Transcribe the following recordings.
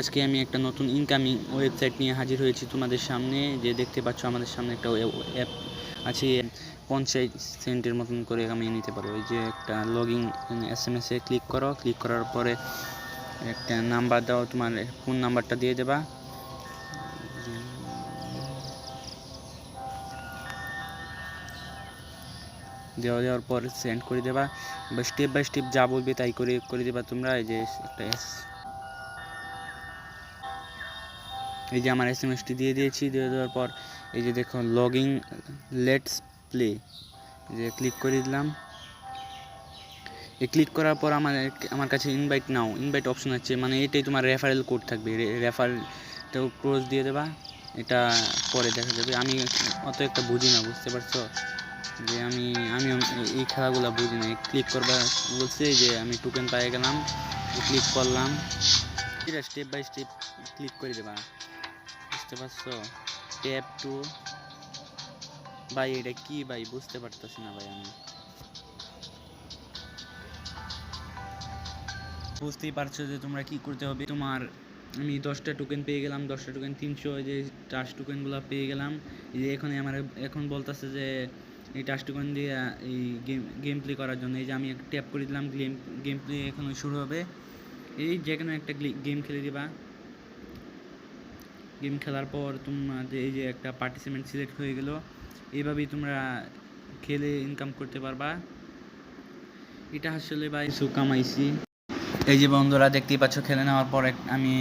আজকে আমি একটা নতুন ইনকামিং ওয়েবসাইট নিয়ে হাজির হয়েছি তোমাদের সামনে। যে দেখতে পাচ্ছ আমাদের সামনে একটা অ্যাপ আছে, 50 সেন্টের মতন করে আমি নিতে পারবো। এই যে একটা লগইন SMS-এ ক্লিক করো, ক্লিক করার পরে একটা নাম্বার দাও, তোমার ফোন নাম্বারটা দিয়ে দেবা। দেওয়ার পর সেন্ড করে দেবা, বা স্টেপ বাই স্টেপ যা বলবে তাই করে দেবা তোমরা। এই যে একটা এই যে আমার SMS-টি দিয়ে দিয়েছি। দিয়ে দেওয়ার পর এই যে দেখো লগইন লেটস প্লে, যে ক্লিক করে দিলাম। এই ক্লিক করার পর আমার কাছে ইনভাইট অপশন আছে, মানে এটাই তোমার রেফারেল কোড থাকবে। রেফারেলটাও ক্লোজ দিয়ে দেবা, এটা পরে দেখা যাবে। আমি অত একটা বুঝি না, বুঝতে পারছো, যে আমি এই খেলাগুলো বুঝি না। ক্লিক করবা বলছে, যে আমি টোকেন পেয়ে গেলাম, ক্লিক করলাম। এটা স্টেপ বাই স্টেপ ক্লিক করে দেবা, বুঝতে পারছো। ট্যাপ টু, ভাই এটা কি ভাই বুঝতে পারতেছি না ভাই, আমি বুঝতেই পারছো যে তোমরা কি করতে হবে। আমি 10টা টোকেন পেয়ে গেলাম, 10টা টোকেন 300, যে টাচ টোকেনগুলো পেয়ে গেলাম। এই যে এখন বলতেছে যে এই টাচ টোকেন দিয়ে এই গেম প্লে করার জন্য। এই যে আমি ট্যাপ করে দিলাম, গেম প্লে এখন শুরু হবে। এই যে কোনো একটা গেম খেলে দিবা। গেম খেলার পর তোমাদের এই যে একটা পার্টিসিপেন্ট সিলেক্ট হয়ে গেল। এইভাবেই তোমরা খেলে ইনকাম করতে পারবা। এটা আসলে ভাই কিছু কামাইছি। এই যে বন্ধুরা দেখতেই পাচ্ছ, খেলে নেওয়ার পর আমি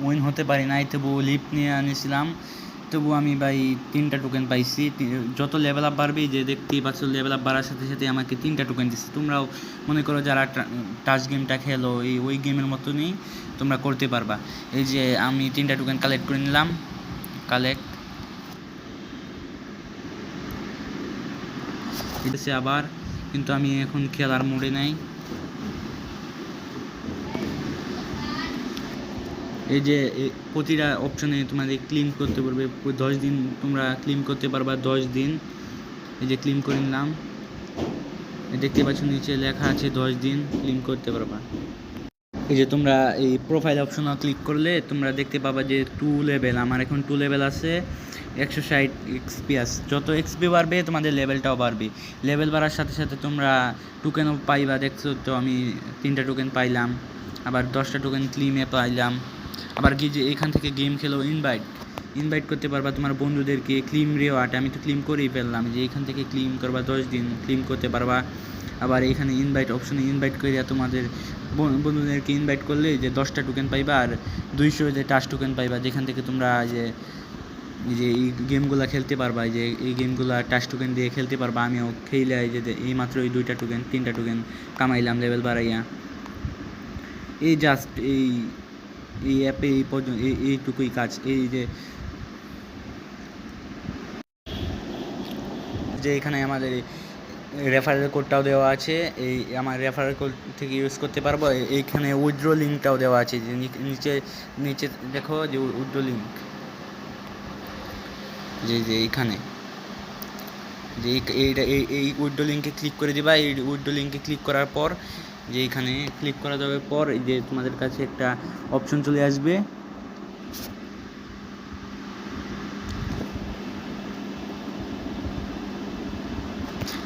উইন হতে পারি নাই, তবু লিফট নিয়ে আনিছিলাম। তবু আমি ভাই 3টা টোকেন পাইছি। যত লেভেল আপ বাড়বে, যে দেখতেই পাচ্ছ লেভেল আপ বাড়ার সাথে সাথে আমাকে 3টা টোকেন দিচ্ছে। তোমরাও মনে করো যারা টাচ গেমটা খেলো, ওই গেমের মতনই তোমরা করতে পারবা। এই যে আমি 3টা টোকেন কালেক্ট করে নিলাম, আবার, কিন্তু আমি এখন খেলার মোডে নাই। এই যে প্রতিটা অপশনে তোমাদের ক্লেম করতে পারবে 10 দিন, তোমরা ক্লেম করতে পারবা 10 দিন। এই যে ক্লেম করে নিলাম, দেখতে পাচ্ছ নিচে লেখা আছে 10 দিন ক্লেম করতে পারবা। এই যে তোমরা এই প্রোফাইল অপশনে ক্লিক করলে তোমরা দেখতে পাবা যে 2 লেভেল, আমার এখন 2 লেভেল আছে। 160 XP আছে। যত XP বাড়বে তোমাদের লেভেলটাও বাড়বে। লেভেল বাড়ার সাথে সাথে তোমরা টোকেনও পাইবা। দেখছো তো আমি 3টা টোকেন পাইলাম, আবার 10টা টোকেন ক্লেমে পাইলাম। আবার কি যে এখান থেকে গেম খেলো ইনভাইট করতে পারবা তোমার বন্ধুদেরকে। ক্লেম রিওয়ার্ড আমি তো ক্লেম করেই ফেললাম, যে এখান থেকে ক্লেম করবা 10 দিন ক্লেম করতে পারবা। আবার এখানে ইনভাইট অপশনে ইনভাইট করে তোমাদের বন্ধুদেরকে ইনভাইট করলে যে 10টা টোকেন পাইবা, আর 200 যে টাচ টোকেন পাইবা, যেখান থেকে তোমরা যে এই গেমগুলো খেলতে পারবা। যে এই গেমগুলো টাচ টোকেন দিয়ে খেলতে পারবা। আমিও খেলে যে এই মাত্র এই 2টা টোকেন 3টা টোকেন কামাইলাম লেভেল বাড়াইয়া। এই জাস্ট এই অ্যাপে এই পর্যন্ত এইটুকুই কাজ। এই যে এখানে আমাদের রেফারেল কোডটাও দেওয়া আছে, এই আমার রেফারেল কোড থেকে ইউজ করতে পারবো। এইখানে উইথড্র লিঙ্কটাও দেওয়া আছে, যে নিচে দেখো যে উইথড্র লিঙ্ক, যে এইখানে যে এই উইথড্র লিঙ্কে ক্লিক করে দিবা। এই উইথড্র লিঙ্কে ক্লিক করার পর যে এইখানে ক্লিক করা যাওয়ার পর এই যে তোমাদের কাছে একটা অপশন চলে আসবে।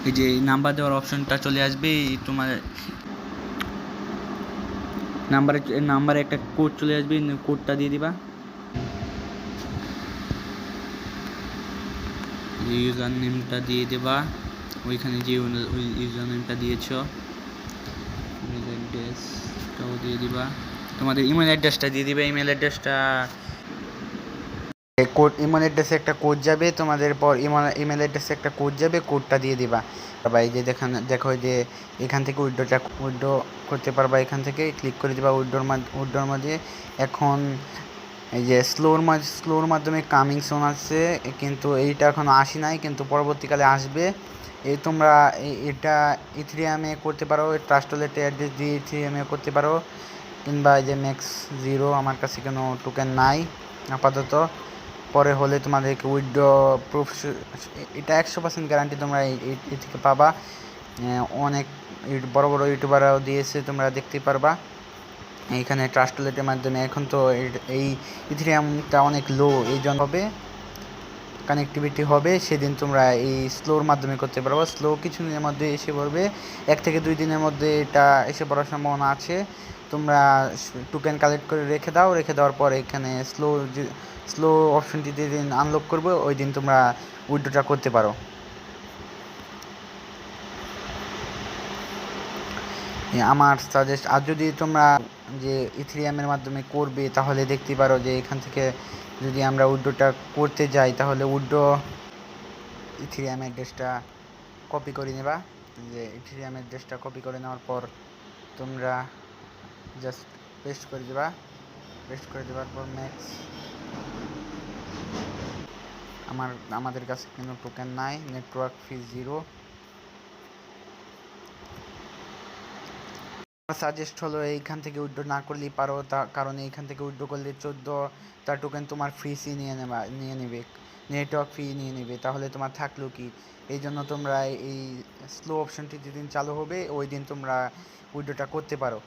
এই যে নাম্বার দেওয়ার অপশনটা চলে আসবে। তোমার নাম্বারে একটা কোড চলে আসবে, কোডটা দিয়ে দিবা। যে ইউজার নেমটা দিয়ে দেবা, ওইখানে যে ইউজার নেমটা দিয়েছো ইমেল অ্যাড্রেসটাও দিয়ে দিবা। তোমাদের ইমেল অ্যাড্রেসটা দিয়ে দিবে। ইমেল অ্যাড্রেসে একটা কোড যাবে তোমাদের, পর ইমেল অ্যাড্রেসে একটা কোড যাবে, কোডটা দিয়ে দিবা। এই যে দেখো যে এখান থেকে উইথড্র করতে পারবা। এখান থেকে ক্লিক করে দিবা উইথড্রর মধ্যে। এখন এই যে স্লোর মাধ্যমে কামিং সোন আছে, কিন্তু এইটা এখনও আসি নাই, কিন্তু পরবর্তীকালে আসবে। এই তোমরা এটা ইথেরিয়ামে করতে পারো, ট্রাস্ট ওয়ালেটে অ্যাড্রেস দিয়ে ইথেরিয়ামে করতে পারো, কিংবা এই যে ম্যাক্স 0, আমার কাছে কোনো টোকেন নাই আপাতত। পরে হলে তোমাদেরকে উইথড্র প্রুফ, এটা 100% গ্যারান্টি তোমরা এই থেকে পাবা। অনেক বড় বড় ইউটিউবাররাও দিয়েছে, তোমরা দেখতে পারবা। এইখানে ট্রাস্ট ওয়ালেটের মাধ্যমে এখন তো এই ইথেরিয়ামটা অনেক লো, এই জন্য হবে কানেক্টিভিটি হবে, সেদিন তোমরা এই স্লোর মাধ্যমে করতে পারবো। স্লো কিছু দিনের মধ্যে এসে পড়বে, 1 থেকে 2 দিনের মধ্যে এটা এসে পড়ার সম্ভাবনা আছে। তোমরা টোকেন কালেক্ট করে রেখে দাও, রেখে দেওয়ার পর এখানে স্লো অপশনটি যেদিন আনলক করবে ওই দিন তোমরা উইথড্রটা করতে পারো। আমার সাজেস্ট, আর যদি তোমরা যে ইথেরিয়ামের মাধ্যমে করবে তাহলে দেখতে পারো যে এখান থেকে যদি আমরা উইথড্রটা করতে যাই তাহলে উইথড্র ইথেরিয়াম অ্যাড্রেসটা কপি করে নেবা। যে ইথেরিয়াম অ্যাড্রেসটা কপি করে নেওয়ার পর তোমরা জাস্ট পেস্ট করে দেবা, পেস্ট করে দেওয়ার পর ম্যাক্স, আমাদের কাছে কোনো টোকেন নাই, নেটওয়ার্ক ফি 0। সাজেস্ট হলো এইখান থেকে উইথড্র না করলেই পারো, কারণ এইখান থেকে উইথড্র করলে 14টা টোকেন তোমার ফ্রি সি নিয়ে নেবে, নেটওয়ার্ক ফি নিয়ে নেবে, তাহলে তোমার থাকলো কি। এই জন্য তোমরা এই স্লো অপশনটি যেদিন চালু হবে ওই দিন তোমরা উইথড্রটা করতে পারো।